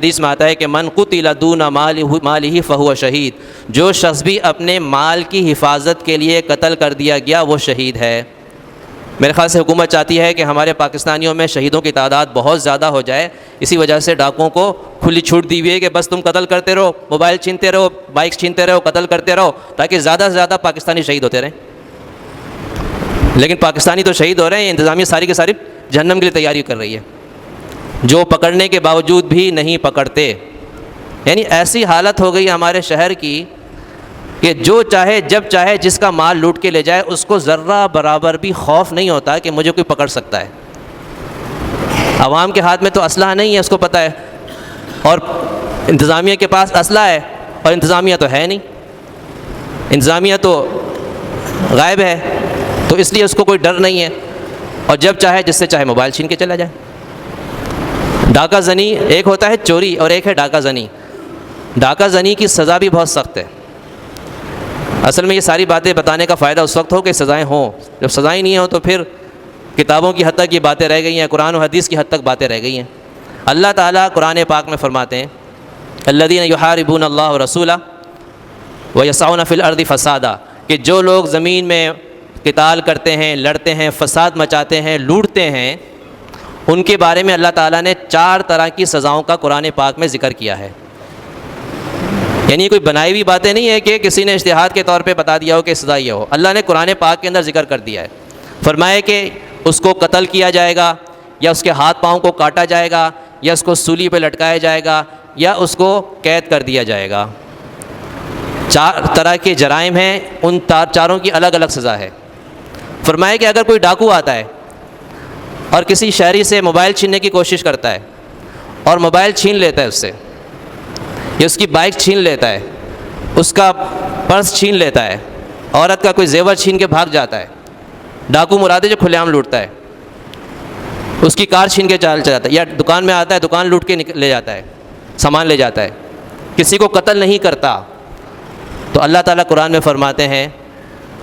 حدیث میں آتا ہے کہ من قتل دون مالہ فہو شہید، جو شخص بھی اپنے مال کی حفاظت کے لیے قتل کر دیا گیا وہ شہید ہے۔ میرے خیال سے حکومت چاہتی ہے کہ ہمارے پاکستانیوں میں شہیدوں کی تعداد بہت زیادہ ہو جائے، اسی وجہ سے ڈاکوؤں کو کھلی چھوٹ دی ہوئی ہے کہ بس تم قتل کرتے رہو، موبائل چھینتے رہو، بائکس چھینتے رہو، قتل کرتے رہو، تاکہ زیادہ سے زیادہ پاکستانی شہید ہوتے رہیں۔ لیکن پاکستانی تو شہید ہو رہے ہیں، انتظامیہ ساری کی ساری جہنم کے لیے تیاری کر رہی ہے، جو پکڑنے کے باوجود بھی نہیں پکڑتے۔ یعنی ایسی حالت ہو گئی ہمارے شہر کی کہ جو چاہے جب چاہے جس کا مال لوٹ کے لے جائے، اس کو ذرہ برابر بھی خوف نہیں ہوتا کہ مجھے کوئی پکڑ سکتا ہے۔ عوام کے ہاتھ میں تو اسلحہ نہیں ہے، اس کو پتہ ہے، اور انتظامیہ کے پاس اسلحہ ہے اور انتظامیہ تو ہے نہیں، انتظامیہ تو غائب ہے، تو اس لیے اس کو کوئی ڈر نہیں ہے، اور جب چاہے جس سے چاہے موبائل چھین کے چلا جائے۔ ڈاکہ زنی ایک ہوتا ہے چوری اور ایک ہے ڈاکہ زنی۔ ڈاکہ زنی کی سزا بھی بہت سخت ہے۔ اصل میں یہ ساری باتیں بتانے کا فائدہ اس وقت ہو کہ سزائیں ہوں، جب سزائیں نہیں ہوں تو پھر کتابوں کی حد تک یہ باتیں رہ گئی ہیں، قرآن و حدیث کی حد تک باتیں رہ گئی ہیں۔ اللہ تعالیٰ قرآن پاک میں فرماتے ہیں الذین یحاربون اللہ ورسولہ ویسعون فی الارض فسادا، کہ جو لوگ زمین میں قتال کرتے ہیں، لڑتے ہیں، فساد مچاتے ہیں، لوٹتے ہیں، ان کے بارے میں اللہ تعالیٰ نے 4 طرح کی سزاؤں کا قرآن پاک میں ذکر کیا ہے۔ یعنی کوئی بنائی ہوئی باتیں نہیں ہے کہ کسی نے اجتہاد کے طور پہ بتا دیا ہو کہ سزا یہ ہو، اللہ نے قرآن پاک کے اندر ذکر کر دیا ہے۔ فرمایا کہ اس کو قتل کیا جائے گا، یا اس کے ہاتھ پاؤں کو کاٹا جائے گا، یا اس کو سولی پہ لٹکایا جائے گا، یا اس کو قید کر دیا جائے گا۔ 4 طرح کے جرائم ہیں، ان چاروں کی الگ الگ سزا ہے۔ فرمایا کہ اگر کوئی ڈاکو آتا ہے اور کسی شہری سے موبائل چھیننے کی کوشش کرتا ہے اور موبائل چھین لیتا ہے اس سے، یا اس کی بائک چھین لیتا ہے، اس کا پرس چھین لیتا ہے، عورت کا کوئی زیور چھین کے بھاگ جاتا ہے، ڈاکو مراد ہے جو کھلے عام لوٹتا ہے، اس کی کار چھین کے چل جاتا ہے، یا دکان میں آتا ہے دکان لوٹ کے لے جاتا ہے، سامان لے جاتا ہے، کسی کو قتل نہیں کرتا، تو اللہ تعالیٰ قرآن میں فرماتے ہیں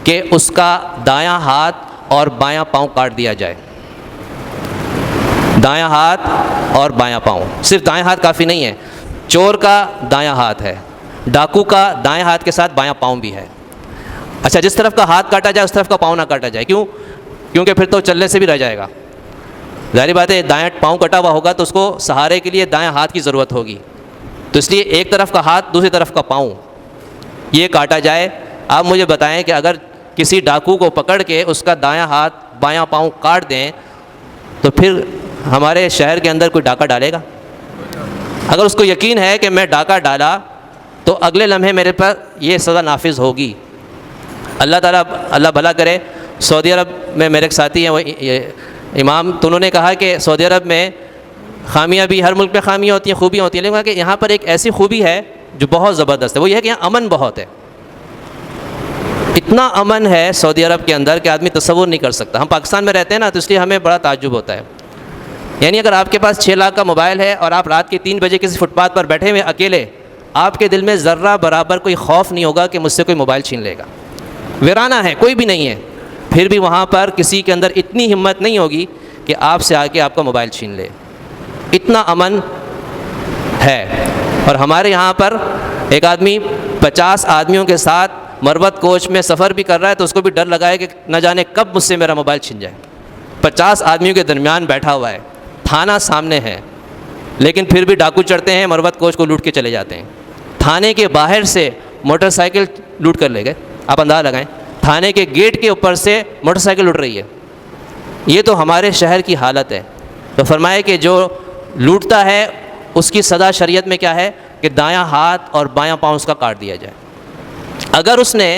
کہ اس کا دایاں ہاتھ اور بایاں پاؤں کاٹ دیا جائے۔ دایاں ہاتھ اور بایاں پاؤں، صرف دایاں ہاتھ کافی نہیں ہے، چور کا دایاں ہاتھ ہے، ڈاکو کا دایاں ہاتھ کے ساتھ بایاں پاؤں بھی ہے۔ اچھا، جس طرف کا ہاتھ کاٹا جائے اس طرف کا پاؤں نہ کاٹا جائے، کیونکہ پھر تو چلنے سے بھی رہ جائے گا۔ ظاہری بات ہے، دایاں پاؤں کٹا ہوا ہوگا تو اس کو سہارے کے لیے دایاں ہاتھ کی ضرورت ہوگی، تو اس لیے ایک طرف کا ہاتھ دوسری طرف کا پاؤں یہ کاٹا جائے۔ آپ مجھے بتائیں کہ اگر کسی ڈاکو کو پکڑ کے اس کا دایاں ہاتھ بایاں پاؤں کاٹ دیں تو پھر ہمارے شہر کے اندر کوئی ڈاکہ ڈالے گا؟ اگر اس کو یقین ہے کہ میں ڈاکہ ڈالا تو اگلے لمحے میرے پر یہ سزا نافذ ہوگی۔ اللہ تعالیٰ اللہ بھلا کرے، سعودی عرب میں میرے ایک ساتھی ہیں وہ امام، تو انہوں نے کہا کہ سعودی عرب میں خامیاں بھی، ہر ملک میں خامیاں ہوتی ہیں، خوبیاں ہوتی ہیں، لیکن کہ یہاں پر ایک ایسی خوبی ہے جو بہت زبردست ہے، وہ یہ ہے کہ یہاں امن بہت ہے۔ اتنا امن ہے سعودی عرب کے اندر کہ آدمی تصور نہیں کر سکتا۔ ہم پاکستان میں رہتے ہیں نا، تو اس لیے ہمیں بڑا تعجب ہوتا ہے۔ یعنی اگر آپ کے پاس 6 لاکھ کا موبائل ہے اور آپ رات کے 3 بجے کسی فٹ پاتھ پر بیٹھے ہوئے اکیلے، آپ کے دل میں ذرہ برابر کوئی خوف نہیں ہوگا کہ مجھ سے کوئی موبائل چھین لے گا۔ ویرانہ ہے، کوئی بھی نہیں ہے، پھر بھی وہاں پر کسی کے اندر اتنی ہمت نہیں ہوگی کہ آپ سے آ کے آپ کا موبائل چھین لے۔ اتنا امن ہے۔ اور ہمارے یہاں پر ایک آدمی 50 آدمیوں کے ساتھ مربت کوچ میں سفر بھی کر رہا ہے تو اس کو بھی ڈر لگا ہے کہ نہ جانے کب مجھ سے میرا موبائل چھن جائے۔ 50 آدمیوں کے درمیان بیٹھا ہوا ہے، تھانہ سامنے ہے، لیکن پھر بھی ڈاکو چڑھتے ہیں، مربت کوچ کو لوٹ کے چلے جاتے ہیں۔ تھانے کے باہر سے موٹر سائیکل لوٹ کر لے گئے، آپ اندازہ لگائیں، تھانے کے گیٹ کے اوپر سے موٹر سائیکل لوٹ رہی ہے۔ یہ تو ہمارے شہر کی حالت ہے۔ تو فرمائے کہ جو لوٹتا ہے اس کی سزا شریعت میں کیا ہے کہ دایاں ہاتھ اور بایاں پاؤں اس کا کاٹ دیا جائے۔ اگر اس نے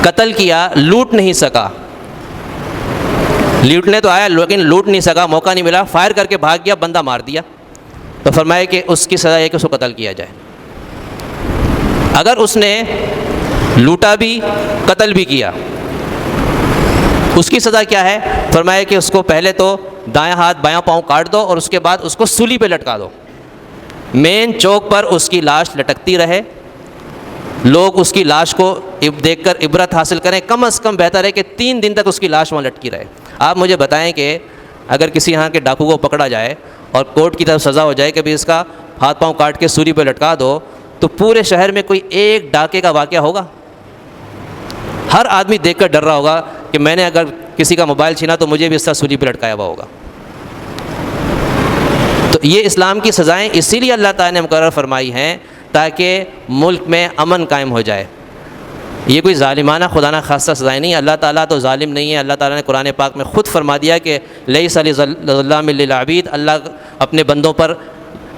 قتل کیا، لوٹ نہیں سکا، لوٹنے تو آیا لیکن لوٹ نہیں سکا، موقع نہیں ملا، فائر کر کے بھاگ گیا، بندہ مار دیا، تو فرمائے کہ اس کی سزا یہ کہ اس کو قتل کیا جائے۔ اگر اس نے لوٹا بھی قتل بھی کیا، اس کی سزا کیا ہے؟ فرمائے کہ اس کو پہلے تو دایاں ہاتھ بایاں پاؤں کاٹ دو اور اس کے بعد اس کو سولی پہ لٹکا دو، مین چوک پر اس کی لاش لٹکتی رہے، لوگ اس کی لاش کو دیکھ کر عبرت حاصل کریں، کم از کم بہتر ہے کہ 3 دن تک اس کی لاش وہاں لٹکی رہے۔ آپ مجھے بتائیں کہ اگر کسی یہاں کے ڈاکو کو پکڑا جائے اور کورٹ کی طرف سزا ہو جائے کہ بھی اس کا ہاتھ پاؤں کاٹ کے سولی پہ لٹکا دو، تو پورے شہر میں کوئی ایک ڈاکے کا واقعہ ہوگا؟ ہر آدمی دیکھ کر ڈر رہا ہوگا کہ میں نے اگر کسی کا موبائل چھینا تو مجھے بھی اس طرح سولی پہ لٹکایا ہوا ہوگا۔ تو یہ اسلام کی سزائیں اسی لیے اللہ تعالیٰ نے مقرر فرمائی ہیں تاکہ ملک میں امن قائم ہو جائے۔ یہ کوئی ظالمانہ خدا نہ خواستہ سزائیں نہیں، اللہ تعالیٰ تو ظالم نہیں ہے۔ اللہ تعالیٰ نے قرآن پاک میں خود فرما دیا کہ لیس لظلام للعبید، اللہ اپنے بندوں پر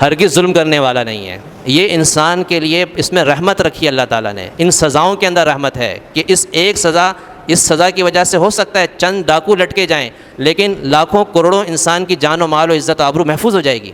ہرگز ظلم کرنے والا نہیں ہے۔ یہ انسان کے لیے اس میں رحمت رکھی اللہ تعالیٰ نے، ان سزاؤں کے اندر رحمت ہے کہ اس ایک سزا، اس سزا کی وجہ سے ہو سکتا ہے چند ڈاکو لٹکے جائیں، لیکن لاکھوں کروڑوں انسان کی جان و مال و عزت و آبرو محفوظ ہو جائے گی۔